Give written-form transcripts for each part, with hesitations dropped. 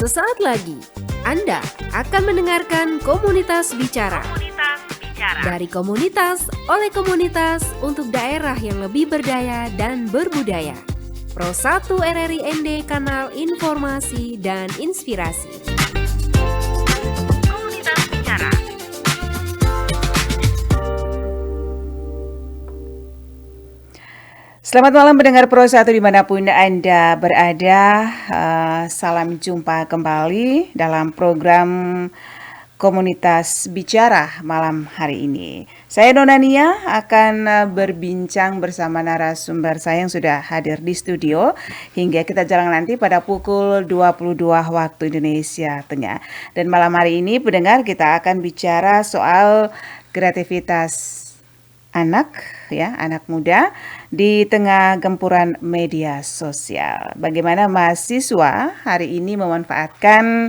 Sesaat lagi, Anda akan mendengarkan Komunitas Bicara. Dari komunitas, oleh komunitas, untuk daerah yang lebih berdaya dan berbudaya. Pro 1 RRI ND, kanal informasi dan inspirasi. Komunitas Bicara. Selamat malam pendengar Pro 1 dimanapun Anda berada. Salam jumpa kembali dalam program Komunitas Bicara malam hari ini. Saya Nona Nia akan berbincang bersama narasumber saya yang sudah hadir di studio hingga kita jalan nanti pada pukul 22 waktu Indonesia Tengah. Dan malam hari ini pendengar kita akan bicara soal kreativitas anak muda di tengah gempuran media sosial. Bagaimana mahasiswa hari ini memanfaatkan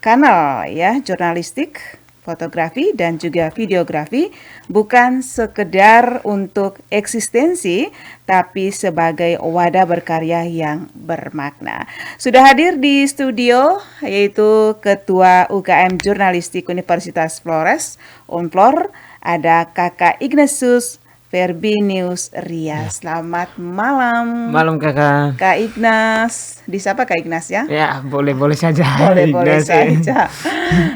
kanal jurnalistik, fotografi dan juga videografi bukan sekedar untuk eksistensi tapi sebagai wadah berkarya yang bermakna. Sudah hadir di studio yaitu Ketua UKM Jurnalistik Universitas Flores, Unflor, ada Kakak Ignatius Verbinius Ria. Selamat malam. Malam Kakak. Kak Ignas. Disapa Kak Ignas ya? Ya, boleh saja. Boleh saja.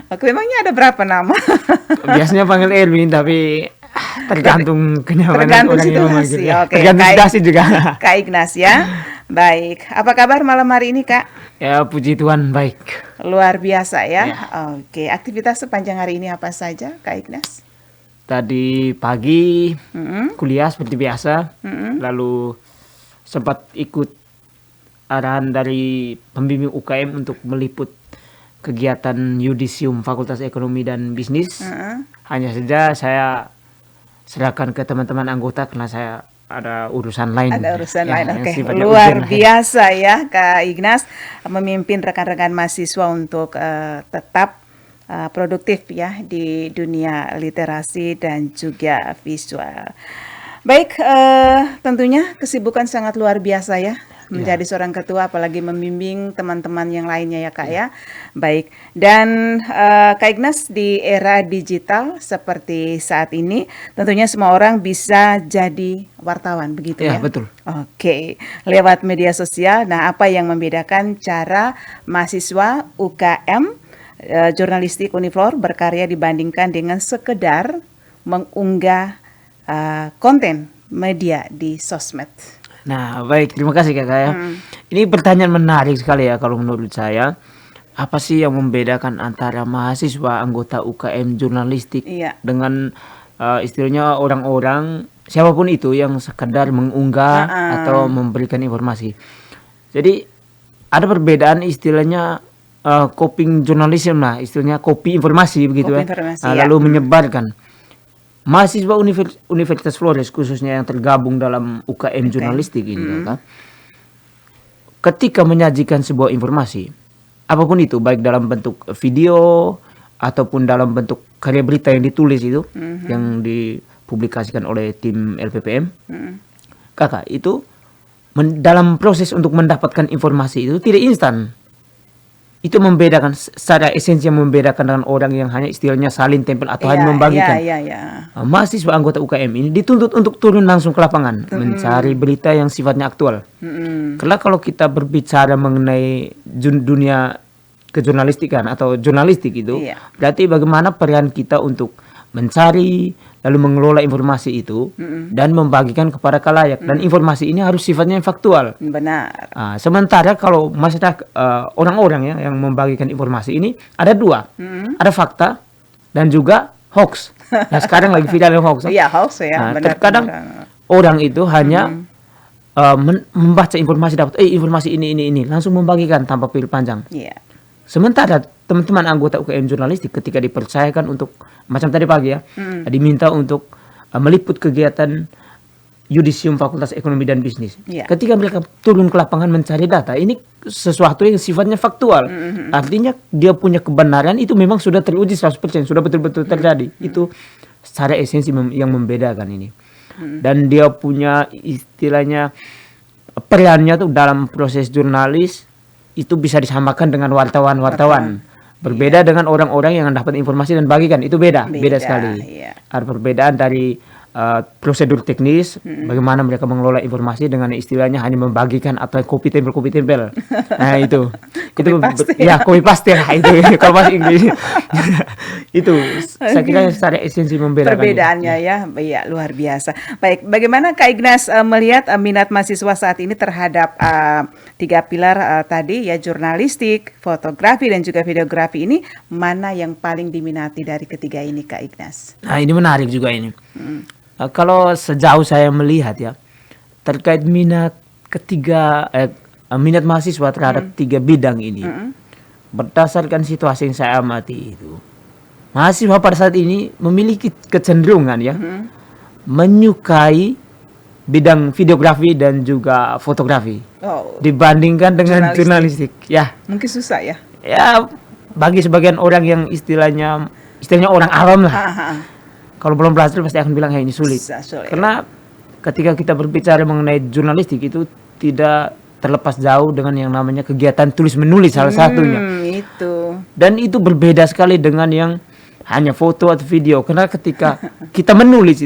Oke, memangnya ada berapa nama? Biasanya panggil Erwin tapi tergantung kenyamanan orang yang memanggil. Oke, tergantung situasi juga. Kak Ignas ya. Baik. Apa kabar malam hari ini, Kak? Ya, puji Tuhan baik. Luar biasa ya. Oke, aktivitas sepanjang hari ini apa saja, Kak Ignas? Tadi pagi kuliah seperti biasa, lalu sempat ikut arahan dari pembimbing UKM untuk meliput kegiatan yudisium Fakultas Ekonomi dan Bisnis. Hanya saja saya serahkan ke teman-teman anggota karena saya ada urusan lain. Ada urusan lain, oke. Sifatnya Luar urgent. biasa ya Kak Ignas memimpin rekan-rekan mahasiswa untuk tetap produktif ya di dunia literasi dan juga visual. Baik, tentunya kesibukan sangat luar biasa ya menjadi seorang ketua, apalagi membimbing teman-teman yang lainnya ya Kak ya. Baik, dan Kak Ignas, di era digital seperti saat ini tentunya semua orang bisa jadi wartawan begitu ya? Ya, betul. Oke, lewat media sosial. Nah, apa yang membedakan cara mahasiswa UKM Jurnalistik Uniflor berkarya dibandingkan dengan sekedar mengunggah konten media di sosmed? Nah, baik, terima kasih Kakak ya. Ini pertanyaan menarik sekali ya kalau menurut saya. Apa sih yang membedakan antara mahasiswa anggota UKM jurnalistik dengan istilahnya orang-orang siapapun itu yang sekedar mengunggah atau memberikan informasi. Jadi ada perbedaan istilahnya copying journalism lah, istilahnya copy informasi begitu ya. Lalu menyebarkan. Mahasiswa Universitas Flores khususnya yang tergabung dalam UKM jurnalistik ini kan. Ketika menyajikan sebuah informasi, apapun itu, baik dalam bentuk video ataupun dalam bentuk karya berita yang ditulis itu, yang dipublikasikan oleh tim LPPM, Kakak, itu dalam proses untuk mendapatkan informasi itu tidak instan. Itu membedakan secara esensi, yang membedakan dengan orang yang hanya istilahnya salin tempel atau hanya membagikan. Mahasiswa anggota UKM ini dituntut untuk turun langsung ke lapangan, mencari berita yang sifatnya aktual. Karena kalau kita berbicara mengenai dunia kejurnalistikan atau jurnalistik itu, berarti bagaimana peran kita untuk mencari, lalu mengelola informasi itu dan membagikan kepada khalayak. Dan informasi ini harus sifatnya faktual. Benar. Sementara kalau masyarakat orang-orang yang membagikan informasi ini ada dua, ada fakta dan juga hoax. Nah, sekarang lagi viral hoax. Iya, hoax ya. Terkadang orang itu hanya membaca informasi, dapat informasi ini langsung membagikan tanpa pikir panjang. Sementara teman-teman anggota UKM jurnalistik ketika dipercayakan untuk macam tadi pagi ya, diminta untuk meliput kegiatan yudisium Fakultas Ekonomi dan Bisnis. Ketika mereka turun ke lapangan mencari data, ini sesuatu yang sifatnya faktual. Artinya dia punya kebenaran itu memang sudah teruji 100%, sudah betul-betul terjadi. Itu secara esensi yang membedakan ini. Dan dia punya istilahnya perannya tuh dalam proses jurnalis itu bisa disamakan dengan wartawan-wartawan. Berbeda dengan orang-orang yang dapat informasi dan bagikan, itu beda sekali. Ada perbedaan dari prosedur teknis, bagaimana mereka mengelola informasi dengan istilahnya hanya membagikan atau copy tempel. Nah itu ya copy paste lah itu kalau bahasa Inggris. Itu saya kira secara esensi membedakan. Perbedaannya ya luar biasa. Baik, bagaimana Kak Ignas melihat minat mahasiswa saat ini terhadap 3 pilar tadi ya, jurnalistik, fotografi dan juga videografi ini, mana yang paling diminati dari ketiga ini Kak Ignas? Nah ini menarik juga ini. Kalau sejauh saya melihat ya, terkait minat minat mahasiswa terhadap 3 bidang ini, berdasarkan situasi yang saya amati itu, mahasiswa pada saat ini memiliki kecenderungan ya, menyukai bidang videografi dan juga fotografi dibandingkan dengan jurnalistik. Ya, mungkin susah ya. Ya, bagi sebagian orang yang istilahnya orang awam lah. Kalau belum belajar pasti akan bilang ini sulit. Karena ketika kita berbicara mengenai jurnalistik itu tidak terlepas jauh dengan yang namanya kegiatan tulis menulis salah satunya. Itu. Dan itu berbeda sekali dengan yang hanya foto atau video. Karena ketika kita menulis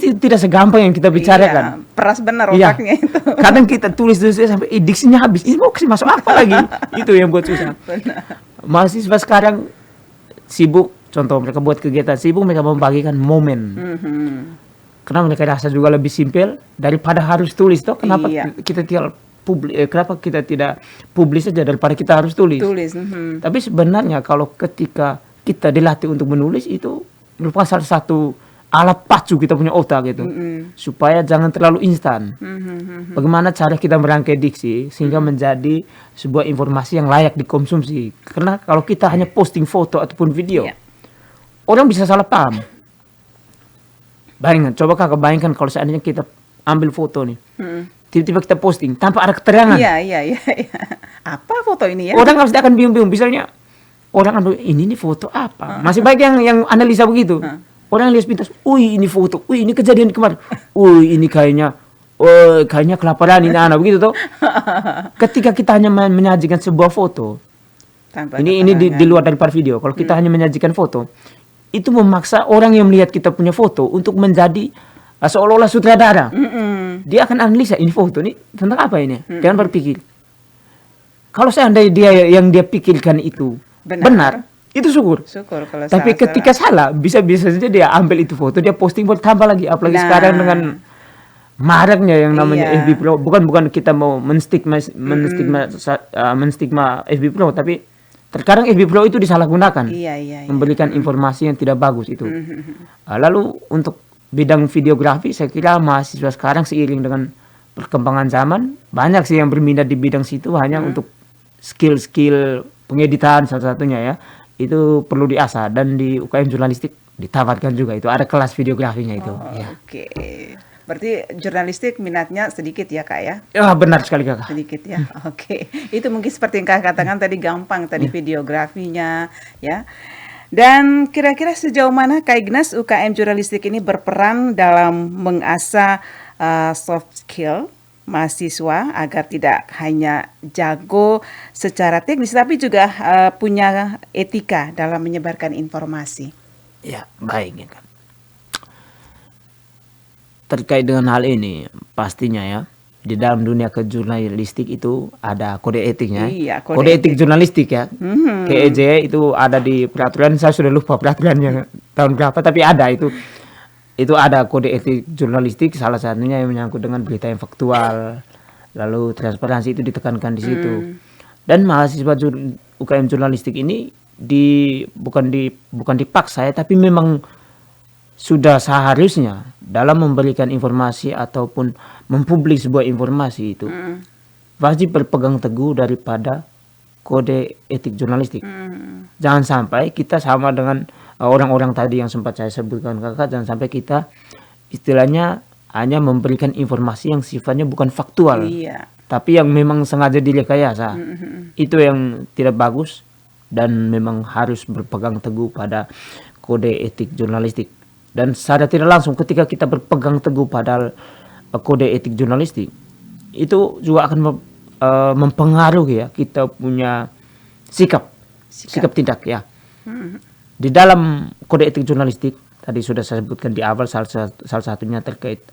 itu tidak segampang yang kita bicarakan. Peras benar otaknya itu. Kadang kita tulis sampai diksinya habis. Ini mau masuk apa lagi? Itu yang buat susah. Mahasiswa sekarang sibuk. Contoh mereka buat kegiatan sibuk, mereka membagikan momen. Karena mereka rasa juga lebih simpel daripada harus tulis. Kenapa kita tidak publis saja daripada kita harus tulis. Tapi sebenarnya kalau ketika kita dilatih untuk menulis, itu merupakan salah satu alat pacu kita punya otak gitu. Supaya jangan terlalu instan. Bagaimana cara kita merangkai diksi sehingga menjadi sebuah informasi yang layak dikonsumsi. Karena kalau kita hanya posting foto ataupun video, orang bisa salah paham. Coba kakak bayangkan kalau seandainya kita ambil foto nih, tiba-tiba kita posting tanpa ada keterangan. Iya. Apa foto ini ya? Orang pasti akan bingung-bingung. Misalnya orang ambil ini foto apa? Masih baik yang analisa begitu. Orang lihat pintas, ini foto, ini kejadian kemarin, ini kayaknya kelaparan ini anak begitu toh. Ketika kita hanya menyajikan sebuah foto, ini di luar daripada video. Kalau kita hanya menyajikan foto, itu memaksa orang yang melihat kita punya foto untuk menjadi seolah-olah sutradara. Dia akan analisa ini foto ini tentang apa ini. Jangan berpikir. Kalau seandainya dia pikirkan itu benar, itu syukur. Kalau tapi ketika salah, bisa saja dia ambil itu foto, dia posting buat tambah lagi. Apalagi sekarang dengan maraknya yang namanya FB Pro. Bukan kita mau menstigma FB Pro, tapi terkadang FB Pro itu disalahgunakan, memberikan informasi yang tidak bagus itu. Lalu untuk bidang videografi, saya kira mahasiswa sekarang seiring dengan perkembangan zaman, banyak sih yang berminat di bidang situ hanya untuk skill pengeditan salah satunya ya. Itu perlu diasah, dan di UKM jurnalistik ditawarkan juga itu, ada kelas videografinya itu. Oke. Berarti jurnalistik minatnya sedikit ya Kak ya? Ya benar sekali Kak. Sedikit ya, oke. Itu mungkin seperti yang Kak katakan tadi, gampang tadi videografinya ya. Dan kira-kira sejauh mana Kak Ignas UKM jurnalistik ini berperan dalam mengasah soft skill mahasiswa agar tidak hanya jago secara teknis tapi juga punya etika dalam menyebarkan informasi? Ya baik ya Kak. Terkait dengan hal ini, pastinya ya, di dalam dunia kejurnalistik itu ada kode etiknya. Kode etik jurnalistik ya. KEJ itu ada di peraturan, saya sudah lupa peraturannya tahun berapa, tapi ada itu. Itu ada kode etik jurnalistik, salah satunya yang menyangkut dengan berita yang faktual. Lalu transparansi itu ditekankan di situ. Dan mahasiswa UKM jurnalistik ini bukan dipaksa ya, tapi memang sudah seharusnya dalam memberikan informasi ataupun mempublik sebuah informasi itu wajib berpegang teguh daripada kode etik jurnalistik. Jangan sampai kita sama dengan orang-orang tadi yang sempat saya sebutkan Kakak, jangan sampai kita istilahnya hanya memberikan informasi yang sifatnya bukan faktual, tapi yang memang sengaja direkayasa. Itu yang tidak bagus, dan memang harus berpegang teguh pada kode etik jurnalistik. Dan secara tidak langsung ketika kita berpegang teguh pada kode etik jurnalistik, itu juga akan mempengaruhi ya kita punya sikap tindak ya. Di dalam kode etik jurnalistik tadi sudah saya sebutkan di awal, salah satunya terkait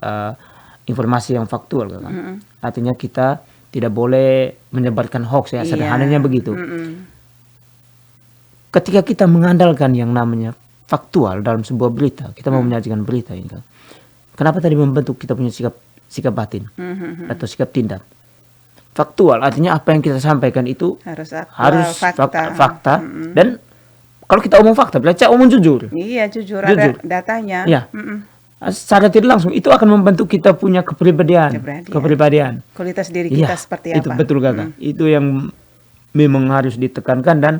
informasi yang faktual kan. Artinya kita tidak boleh menyebarkan hoax ya, sederhananya begitu. Ketika kita mengandalkan yang namanya faktual dalam sebuah berita, kita mau menyajikan berita ini kan. Kenapa tadi membentuk kita punya sikap batin atau sikap tindak? Faktual artinya apa yang kita sampaikan itu harus fakta. Dan kalau kita omong fakta, berarti omong jujur. Iya, jujur. Ada datanya. Ya. Secara tidak langsung itu akan membentuk kita punya kepribadian. Kualitas diri kita seperti apa? Itu betul Kakak. Itu yang memang harus ditekankan. Dan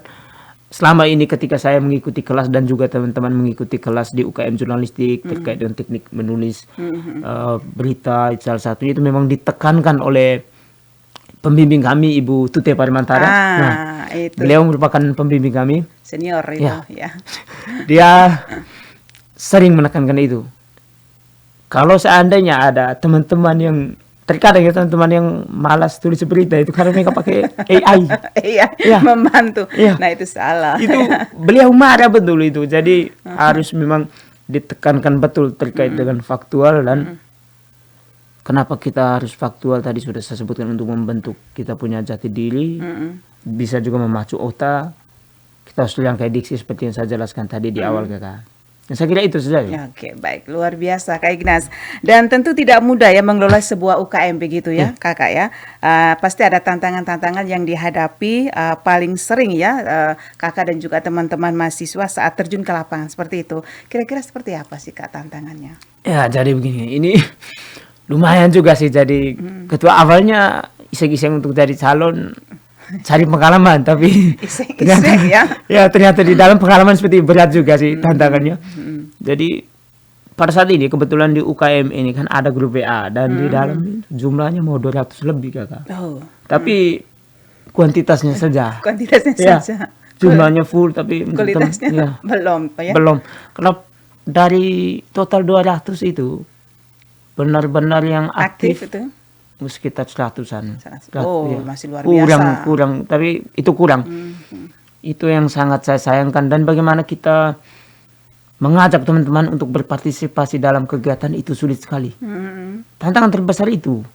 selama ini ketika saya mengikuti kelas dan juga teman-teman mengikuti kelas di UKM jurnalistik terkait dengan teknik menulis berita, salah satunya itu memang ditekankan oleh pembimbing kami Ibu Tute Parimantara. Itu. Beliau merupakan pembimbing kami senior itu ya. Dia sering menekankan itu. Kalau seandainya ada teman-teman yang terkadang ya teman-teman yang malas tulis berita itu karena mereka pakai AI. Membantu. Nah itu salah. Itu beliau marah betul itu. Jadi harus memang ditekankan betul terkait dengan faktual. Dan kenapa kita harus faktual tadi sudah saya sebutkan, untuk membentuk kita punya jati diri, bisa juga memacu otak. Kita harus yang kayak diksi seperti yang saya jelaskan tadi di awal Kakak. Saya kira itu saja. Oke, baik, luar biasa Kak Ignas. Dan tentu tidak mudah ya mengelola sebuah UKM begitu ya Kakak ya. Pasti ada tantangan-tantangan yang dihadapi paling sering ya Kakak dan juga teman-teman mahasiswa saat terjun ke lapangan seperti itu. Kira-kira seperti apa sih Kak tantangannya? Ya jadi begini, ini lumayan juga sih jadi ketua. Awalnya iseng-iseng untuk jadi calon, cari pengalaman, tapi ternyata di dalam pengalaman seperti berat juga sih tantangannya. Jadi pada saat ini kebetulan di UKM ini kan ada grup WA dan di dalam jumlahnya mau 200 lebih Kakak. Tapi kuantitasnya saja. Jumlahnya full tapi kualitasnya belum ya. Belum. Karena dari total 200 itu benar-benar yang aktif itu sekitar 100-an. Masih luar biasa. Kurang, tapi itu kurang. Itu yang sangat saya sayangkan. Dan bagaimana kita mengajak teman-teman untuk berpartisipasi dalam kegiatan itu sulit sekali. Tantangan terbesar itu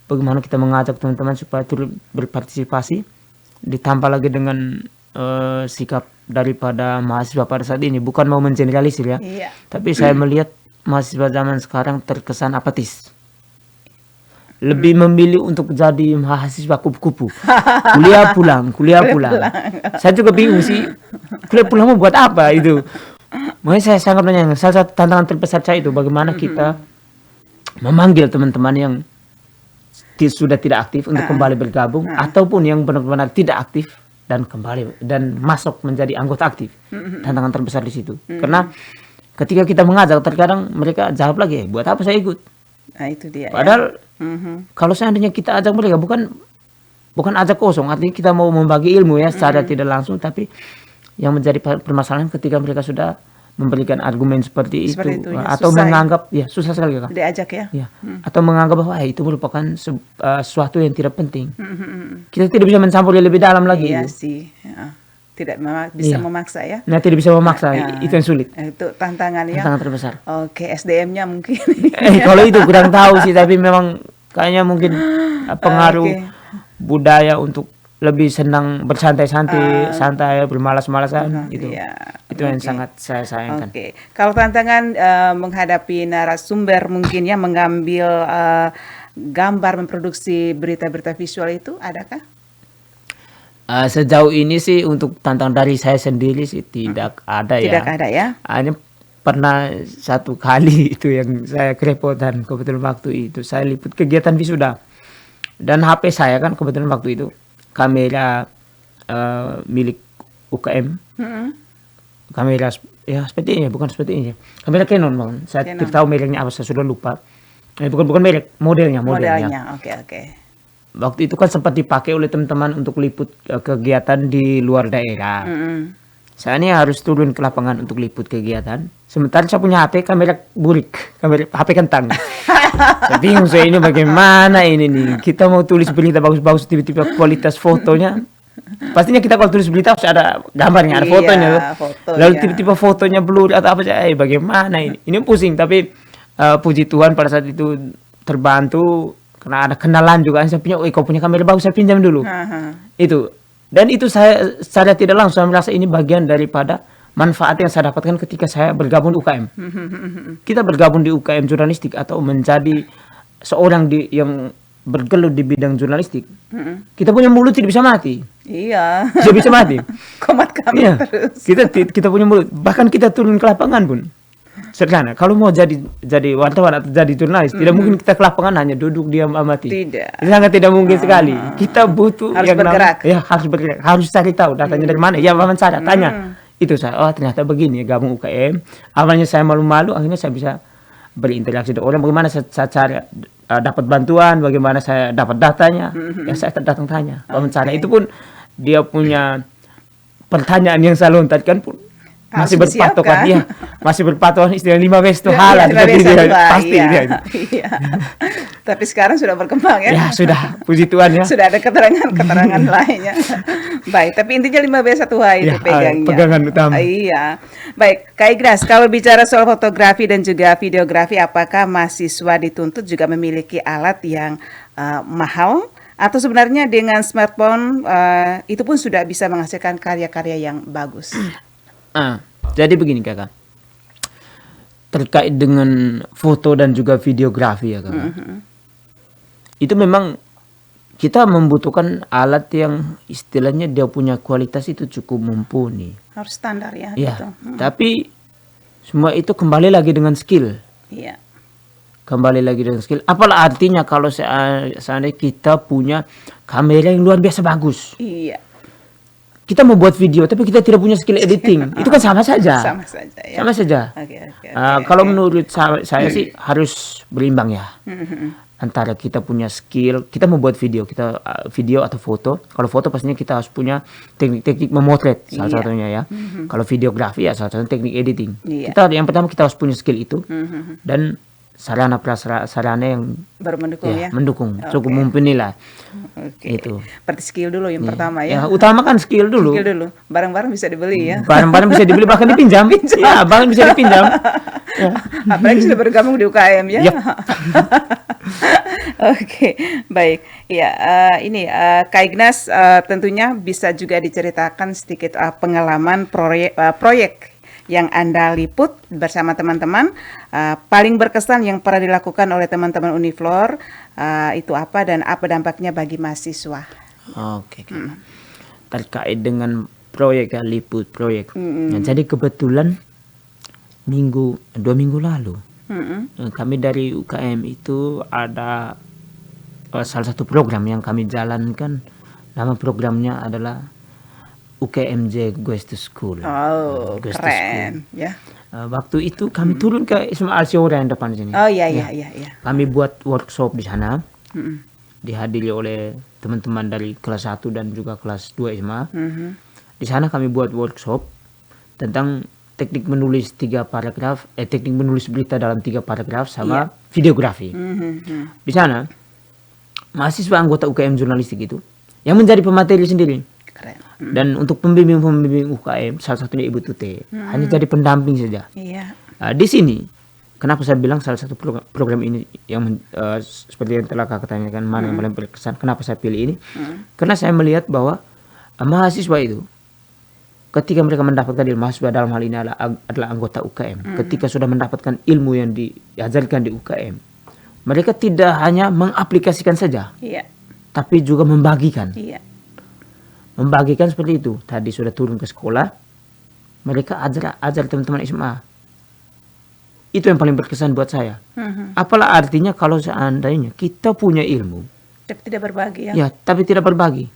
bagaimana kita mengajak teman-teman supaya turut berpartisipasi, ditambah lagi dengan sikap daripada mahasiswa pada saat ini. Bukan mau mengeneralisir ya, tapi saya melihat mahasiswa zaman sekarang terkesan apatis. Lebih memilih untuk jadi mahasiswa kupu-kupu. Kuliah pulang. Saya juga bingung sih, kuliah pulang mau buat apa itu. Makanya saya sangat menyayangkan. Salah satu tantangan terbesar saya itu bagaimana kita memanggil teman-teman yang sudah tidak aktif untuk kembali bergabung, ataupun yang benar-benar tidak aktif dan kembali dan masuk menjadi anggota aktif. Tantangan terbesar di situ. Karena ketika kita mengajak, terkadang mereka jawab lagi, buat apa saya ikut? Nah itu dia. Padahal kalau seandainya kita ajak mereka, bukan ajak kosong, artinya kita mau membagi ilmu ya secara tidak langsung, tapi yang menjadi permasalahan ketika mereka sudah memberikan argumen seperti itu atau menganggap susah sekali Kak. Diajak ya. Atau menganggap bahwa itu merupakan sesuatu yang tidak penting. Kita tidak bisa mencampur lebih dalam lagi. Iya sih. Tidak bisa memaksa ya. Nah, tidak bisa memaksa, itu yang sulit. Itu tantangan ya. Tantangan terbesar. Oke, SDM-nya mungkin. Kalau itu kurang tahu sih, tapi memang kayaknya mungkin pengaruh budaya untuk lebih senang santai, bermalas-malasan gitu. Itu yang sangat saya sayangkan. Kalau tantangan menghadapi narasumber mungkin ya, mengambil gambar, memproduksi berita-berita visual itu adakah? Sejauh ini sih untuk tantangan dari saya sendiri sih tidak ada ya. Tidak ada ya. Hanya pernah satu kali itu yang saya kerepotan, kebetulan waktu itu saya liput kegiatan wisuda. Dan HP saya kan kebetulan waktu itu kamera milik UKM. Kamera ya seperti ini, bukan seperti ini. Kamera Canon, Bang. Saya tidak tahu mereknya apa, saya sudah lupa. Bukan merek, modelnya. Oke. Waktu itu kan sempat dipakai oleh teman-teman untuk liput kegiatan di luar daerah. Saya ini harus turun ke lapangan untuk liput kegiatan. Sementara saya punya HP kamera burik, kamera HP kentang. Saya bingung saya ini bagaimana ini nih. Kita mau tulis berita bagus-bagus, tiba-tiba kualitas fotonya. Pastinya kita kalau tulis berita harus ada gambarnya, ada fotonya. Lalu tiba-tiba fotonya blur atau apa saja. Bagaimana ini? Ini pusing, tapi puji Tuhan pada saat itu terbantu karena ada kenalan juga. Saya punya, kau punya kamera bagus, saya pinjam dulu. Itu. Dan itu saya secara tidak langsung saya merasa ini bagian daripada manfaat yang saya dapatkan ketika saya bergabung di UKM. Kita bergabung di UKM jurnalistik atau menjadi seorang yang bergelut di bidang jurnalistik. Kita punya mulut tidak bisa mati. Iya. Tidak bisa mati. Komat kami terus. Kita punya mulut. Bahkan kita turun ke lapangan pun. Sederhana. Kalau mau jadi wartawan atau jadi jurnalis, tidak mungkin kita ke lapangan hanya duduk diam amati. Tidak. Sangat tidak mungkin sekali. Kita butuh harus bergerak. Harus bergerak. Harus cari tahu datanya dari mana. Ya wawancara, tanya. Itu saya. Oh ternyata begini gabung UKM. Awalnya saya malu-malu, akhirnya saya bisa berinteraksi dengan orang. Bagaimana saya cari dapat bantuan, bagaimana saya dapat datanya. Ya saya datang tanya. Wawancara itu pun dia punya pertanyaan yang saya lontarkan pun masih berpatokan dia, masih berpatokan istilah 5 Ws itu halal pasti dia. Iya. Tapi sekarang sudah berkembang ya. Ya sudah, puji Tuhan ya. Sudah ada keterangan lainnya. Baik, tapi intinya 5W1H itu ya, pegangnya. Pegangan utama. Iya. Baik, Kak Ignas, kalau bicara soal fotografi dan juga videografi, apakah mahasiswa dituntut juga memiliki alat yang mahal? Atau sebenarnya dengan smartphone itu pun sudah bisa menghasilkan karya-karya yang bagus? Jadi begini kakak, terkait dengan foto dan juga videografi ya kakak, itu memang kita membutuhkan alat yang istilahnya dia punya kualitas itu cukup mumpuni. Harus standar ya. Ya, gitu. Tapi semua itu kembali lagi dengan skill. Iya. Kembali lagi dengan skill. Apalah artinya kalau seandainya kita punya kamera yang luar biasa bagus. Iya. Kita mau buat video tapi kita tidak punya skill editing. Itu kan sama saja. Sama saja ya. Sama saja. Kalau menurut saya sih harus berimbang ya. Antara kita punya skill, kita membuat video, video atau foto. Kalau foto pastinya kita harus punya teknik-teknik memotret salah satunya ya. Kalau videografi ya salah satunya teknik editing. Yang pertama kita harus punya skill itu dan sarana prasarana yang mendukung cukup mumpuni lah. Itu. Berarti skill dulu yang pertama ya. Utamakan skill dulu. Barang-barang bisa dibeli ya. Barang-barang bisa dibeli bahkan dipinjam. Ya, barang bisa dipinjam. Ya. Apalagi sudah bergabung di UKM ya. Yep. Oke, baik. Ya, ini Kak Ignas tentunya bisa juga diceritakan sedikit pengalaman proyek yang Anda liput bersama teman-teman, paling berkesan yang pernah dilakukan oleh teman-teman Uniflor, itu apa dan apa dampaknya bagi mahasiswa? Oke. Terkait dengan proyek liput proyek. Nah, jadi kebetulan 2 minggu lalu kami dari UKM itu ada salah satu program yang kami jalankan. Nama programnya adalah UKMJ Goes to School. Oh, keren ya. Waktu itu kami turun ke SMA Alsiora yang depan sini. Oh iya. Kami buat workshop di sana. Dihadiri oleh teman-teman dari kelas 1 dan juga kelas 2 SMA. Di sana kami buat workshop tentang teknik menulis 3 paragraf, teknik menulis berita dalam 3 paragraf sama videografi. Di sana mahasiswa anggota UKM jurnalistik itu yang menjadi pemateri sendiri. Keren. Dan untuk pembimbing UKM, salah satunya Ibu Tute, hanya jadi pendamping saja. Iya. Di sini, kenapa saya bilang salah satu program ini yang seperti yang telah kakak tanyakan, mana yang paling berkesan, kenapa saya pilih ini? Karena saya melihat bahwa mahasiswa itu, ketika mereka mendapatkan ilmu, mahasiswa dalam hal ini adalah anggota UKM, ketika sudah mendapatkan ilmu yang diajarkan di UKM, mereka tidak hanya mengaplikasikan saja, tapi juga membagikan. Membagikan seperti itu. Tadi sudah turun ke sekolah, mereka ajar teman-teman SMA. Itu yang paling berkesan buat saya. Apalah artinya kalau seandainya kita punya ilmu, tapi tidak berbagi ya? Ya, tapi tidak berbagi.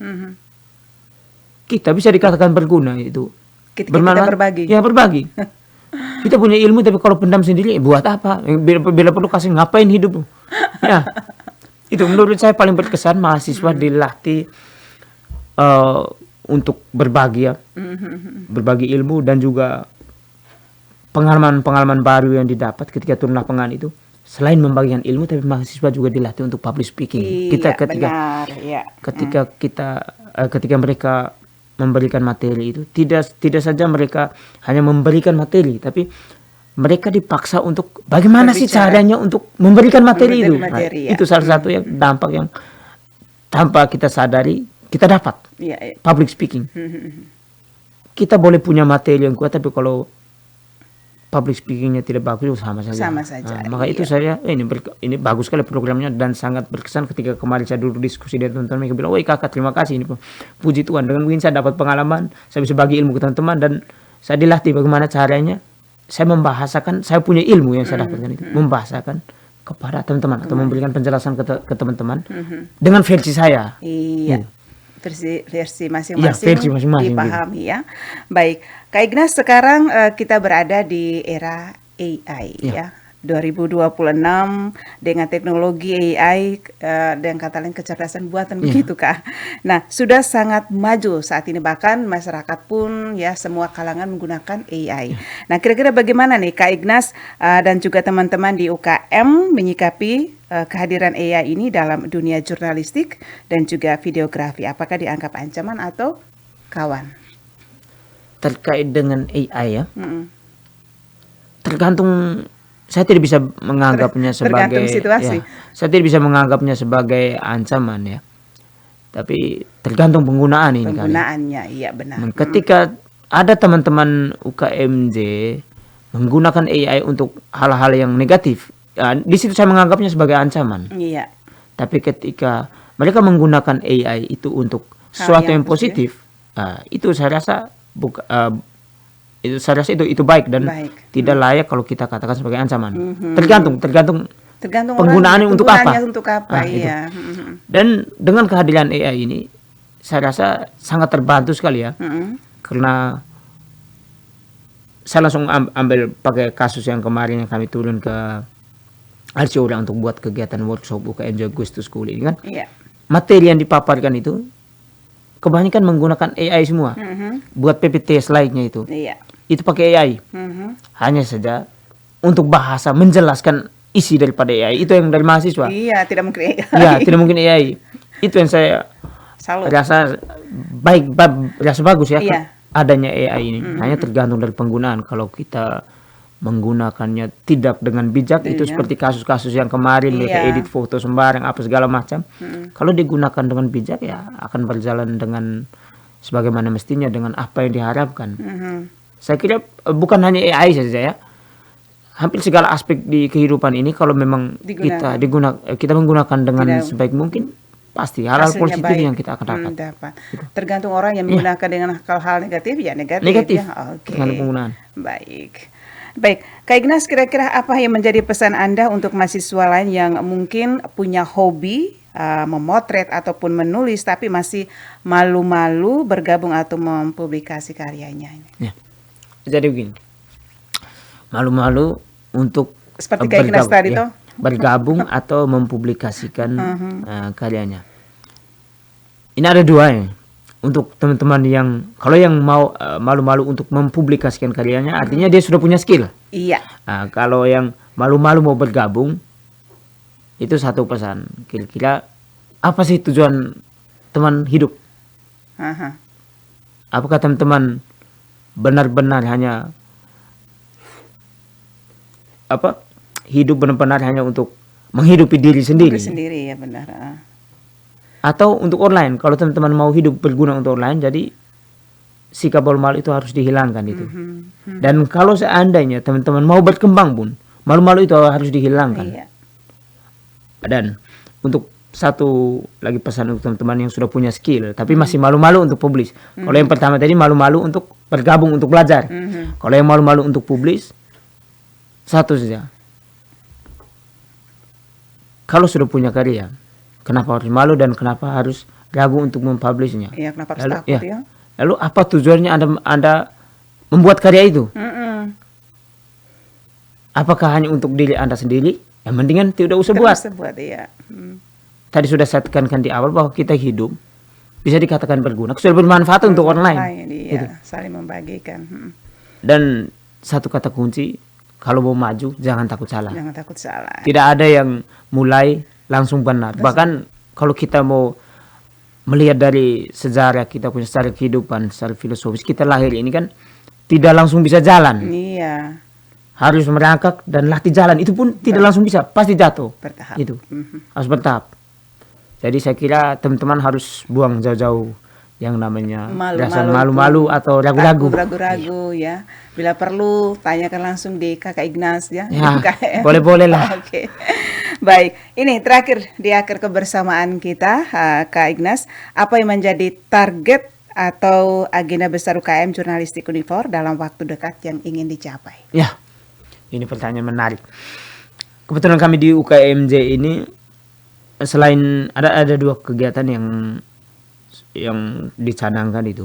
Kita bisa dikatakan berguna itu. Kita berbagi. Ya, berbagi. Kita punya ilmu tapi kalau pendam sendiri buat apa? Bila perlu kasih ngapain hidup? Ya. Itu menurut saya paling berkesan, mahasiswa dilatih untuk berbagi ya, berbagi ilmu dan juga pengalaman-pengalaman baru yang didapat ketika turun lapangan itu. Selain membagikan ilmu, tapi mahasiswa juga dilatih untuk public speaking. Iya, Ketika mereka memberikan materi itu, tidak saja mereka hanya memberikan materi, tapi mereka dipaksa untuk bagaimana sih caranya untuk memberikan materi itu. Itu salah satu yang dampak yang tanpa kita sadari kita dapat. Public speaking. Kita boleh punya materi yang kuat, tapi kalau public speakingnya tidak bagus, sama saja. Maka itu saya ini bagus sekali programnya dan sangat berkesan ketika kemarin saya dulu diskusi dengan teman-teman, mereka bilang, "Woi kakak, terima kasih ini, puji Tuhan, dengan begini saya dapat pengalaman, saya bisa bagi ilmu ke teman-teman dan saya dilatih bagaimana caranya saya membahasakan, saya punya ilmu yang saya dapatkan itu, membahasakan kepada teman-teman atau memberikan penjelasan ke teman-teman dengan versi saya." Versi masing-masing dipahami ya. Baik, Kak Ignas, sekarang kita berada di era AI ya. 2026 dengan teknologi AI dan kata lain kecerdasan buatan begitu Kak. Nah, sudah sangat maju saat ini, bahkan masyarakat pun ya semua kalangan menggunakan AI. Nah, kira-kira bagaimana nih Kak Ignas dan juga teman-teman di UKM menyikapi kehadiran AI ini dalam dunia jurnalistik dan juga videografi? Apakah dianggap ancaman atau kawan? Terkait dengan AI ya, tergantung. Saya tidak bisa menganggapnya sebagai saya tidak bisa menganggapnya sebagai ancaman ya. Tapi tergantung penggunaan ini. Penggunaannya, iya benar. Ketika ada teman-teman UKMJ menggunakan AI untuk hal-hal yang negatif, di situ saya menganggapnya sebagai ancaman. Iya. Tapi ketika mereka menggunakan AI itu untuk sesuatu yang positif, itu saya rasa itu baik dan tidak layak kalau kita katakan sebagai ancaman. Tergantung penggunaannya untuk apa. Iya. Dan dengan kehadiran AI ini, saya rasa sangat terbantu sekali ya. Karena saya langsung ambil pakai kasus yang kemarin yang kami turun ke Arciora untuk buat kegiatan workshop UKM Agustus School ini kan. Materi yang dipaparkan itu kebanyakan menggunakan AI semua. Buat PPT slide-nya itu. Itu pakai AI. Hanya saja untuk bahasa menjelaskan isi daripada AI itu yang dari mahasiswa. Iya, tidak mungkin AI. Iya, tidak mungkin AI. Itu yang saya rasa rasa bagus ya. Adanya AI ini. Hanya tergantung dari penggunaan. Kalau kita menggunakannya tidak dengan bijak, itu seperti kasus-kasus yang kemarin mereka edit foto sembarang apa segala macam. Kalau digunakan dengan bijak ya akan berjalan dengan sebagaimana mestinya, dengan apa yang diharapkan. Saya kira bukan hanya AI saja ya, hampir segala aspek di kehidupan ini kalau memang kita menggunakan dengan sebaik mungkin, pasti hal-hal positif yang kita akan dapat. Tergantung orang yang menggunakan dengan hal-hal negatif ya negatif. Tergantung penggunaan. Baik, Kak Ignas, kira-kira apa yang menjadi pesan Anda untuk mahasiswa lain yang mungkin punya hobi memotret ataupun menulis tapi masih malu-malu bergabung atau mempublikasi karyanya? Jadi begini, malu-malu untuk seperti Kak Ignas tadi toh, bergabung atau mempublikasikan karyanya. Ini ada dua ya. Untuk teman-teman yang kalau yang mau malu-malu untuk mempublikasikan karyanya, artinya dia sudah punya skill. Iya. Kalau yang malu-malu mau bergabung, itu satu pesan. Kira-kira apa sih tujuan teman hidup? Apakah teman-teman benar-benar hanya hidup benar-benar hanya untuk menghidupi diri sendiri? Ya benar. Atau untuk online, kalau teman-teman mau hidup berguna untuk online, jadi sikap malu-malu itu harus dihilangkan itu. Dan kalau seandainya teman-teman mau berkembang pun, malu-malu itu harus dihilangkan. Dan untuk satu lagi pesan untuk teman-teman yang sudah punya skill, tapi masih malu-malu untuk publish. Kalau yang pertama tadi malu-malu untuk bergabung untuk belajar. Kalau yang malu-malu untuk publish, satu saja. Kalau sudah punya karya, kenapa harus malu dan kenapa harus ragu untuk mempublishnya? Iya, kenapa harus takut ya? Lalu apa tujuannya Anda membuat karya itu? Apakah hanya untuk diri Anda sendiri? Yang mendingan tidak usah buat. Iya. Tadi sudah saya tekankan di awal bahwa kita hidup bisa dikatakan berguna, sudah bermanfaat untuk orang lain. Iya, saling membagikan. Dan satu kata kunci, kalau mau maju jangan takut salah. Jangan takut salah. Tidak ada yang mulai langsung benar. Bahkan kalau kita mau melihat dari sejarah kita punya sejarah kehidupan, secara filosofis, kita lahir ini kan tidak langsung bisa jalan. Iya. Harus merangkak dan latih jalan. Itu pun tidak langsung bisa, pasti jatuh. Bertahap. Itu harus bertahap. Jadi saya kira teman-teman harus buang jauh-jauh yang namanya rasa malu-malu atau ragu-ragu. Ragu-ragu ya. Bila perlu tanyakan langsung di Kakak Ignas ya. Boleh-boleh lah. Oke. Baik, ini terakhir di akhir kebersamaan kita, Kak Ignas, apa yang menjadi target atau agenda besar UKM Jurnalistik Unifor dalam waktu dekat yang ingin dicapai? Ya, ini pertanyaan menarik. Kebetulan kami di UKMJ ini selain ada 2 kegiatan yang dicanangkan itu.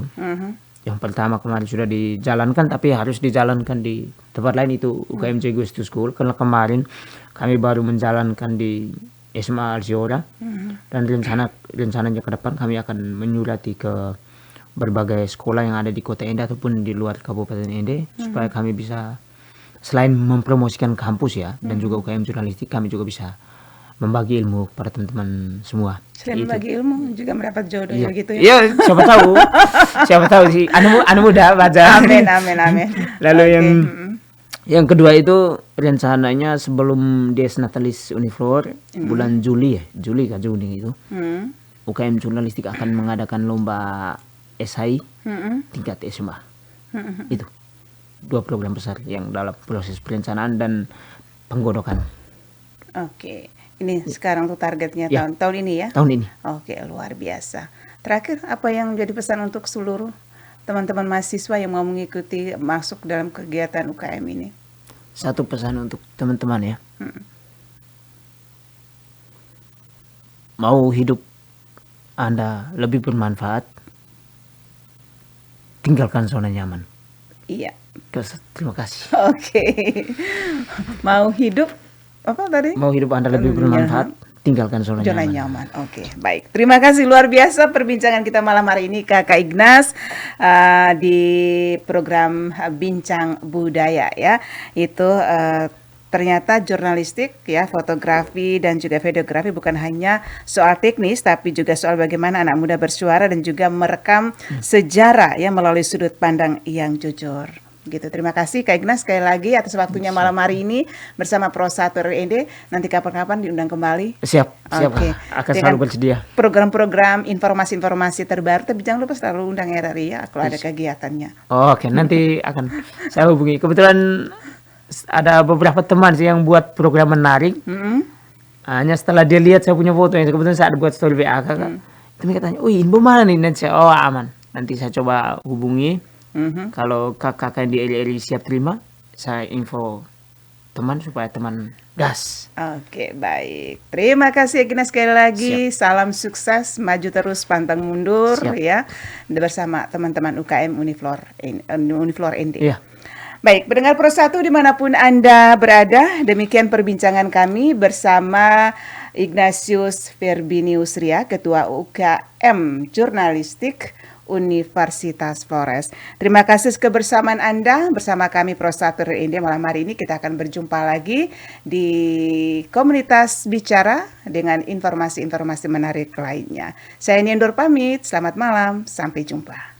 Yang pertama kemarin sudah dijalankan, tapi harus dijalankan di tempat lain, itu UKMJ Goes to School. Karena kemarin kami baru menjalankan di SMA Alziora, dan rencananya ke depan kami akan menyurati ke berbagai sekolah yang ada di Kota Ende ataupun di luar Kabupaten Ende, supaya kami bisa selain mempromosikan kampus ya, dan juga UKM Jurnalistik, kami juga bisa membagi ilmu kepada teman-teman semua. Selain membagi ilmu juga mendapat jodoh gitu ya. Iya, siapa tahu sih. Anu muda baca. Amin. Lalu yang kedua itu rencananya sebelum Dies Natalis Unifor bulan Juli itu, UKM Jurnalistik akan mengadakan lomba SHI tingkat SMA. Itu 2 program besar yang dalam proses perencanaan dan penggodokan. Oke. Ini sekarang tuh targetnya tahun ini ya? Tahun ini. Oke, luar biasa. Terakhir, apa yang menjadi pesan untuk seluruh teman-teman mahasiswa yang mau mengikuti masuk dalam kegiatan UKM ini? Satu pesan untuk teman-teman ya. Mau hidup Anda lebih bermanfaat, tinggalkan zona nyaman. Iya. Terima kasih. Oke. Mau hidup apa tadi? Mau hidup Anda lebih bermanfaat, tinggalkan zona nyaman. Oke, baik. Terima kasih luar biasa perbincangan kita malam hari ini Kakak Ignas di program Bincang Budaya ya. Itu ternyata jurnalistik ya, fotografi dan juga videografi bukan hanya soal teknis, tapi juga soal bagaimana anak muda bersuara dan juga merekam sejarah ya melalui sudut pandang yang jujur. Gitu. Terima kasih Kak Ignas sekali lagi atas waktunya malam hari ini bersama Pro 1 RRIND. Nanti kapan-kapan diundang kembali. Siap. Akan selalu bersedia. Program-program, informasi-informasi terbaru, tapi jangan lupa selalu undang RRI ya kalau ada kegiatannya. Oke, nanti akan saya hubungi. Kebetulan ada beberapa teman sih yang buat program menarik. Hanya setelah dia lihat saya punya foto yang kebetulan saya ada buat story WA Kakak. Itu mereka tanya, info mana nih? Nanti saya, aman. Nanti saya coba hubungi. Kalau kakak di RRI siap terima, saya info teman supaya teman gas. Oke, baik. Terima kasih Ignas sekali lagi. Siap. Salam sukses, maju terus, pantang mundur. Siap. Ya. Bersama teman-teman UKM Unifor ND. Iya. Baik, pendengar Pro 1 dimanapun Anda berada, demikian perbincangan kami bersama Ignatius Verbinius Ria, Ketua UKM Jurnalistik Universitas Flores. Terima kasih kebersamaan Anda bersama kami Pro 1 RRIND. Malam hari ini kita akan berjumpa lagi di Komunitas Bicara dengan informasi-informasi menarik lainnya. Saya Niendor pamit, selamat malam, sampai jumpa.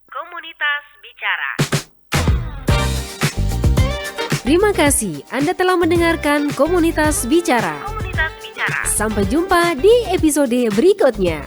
Komunitas Bicara. Terima kasih Anda telah mendengarkan Komunitas Bicara. Sampai jumpa di episode berikutnya.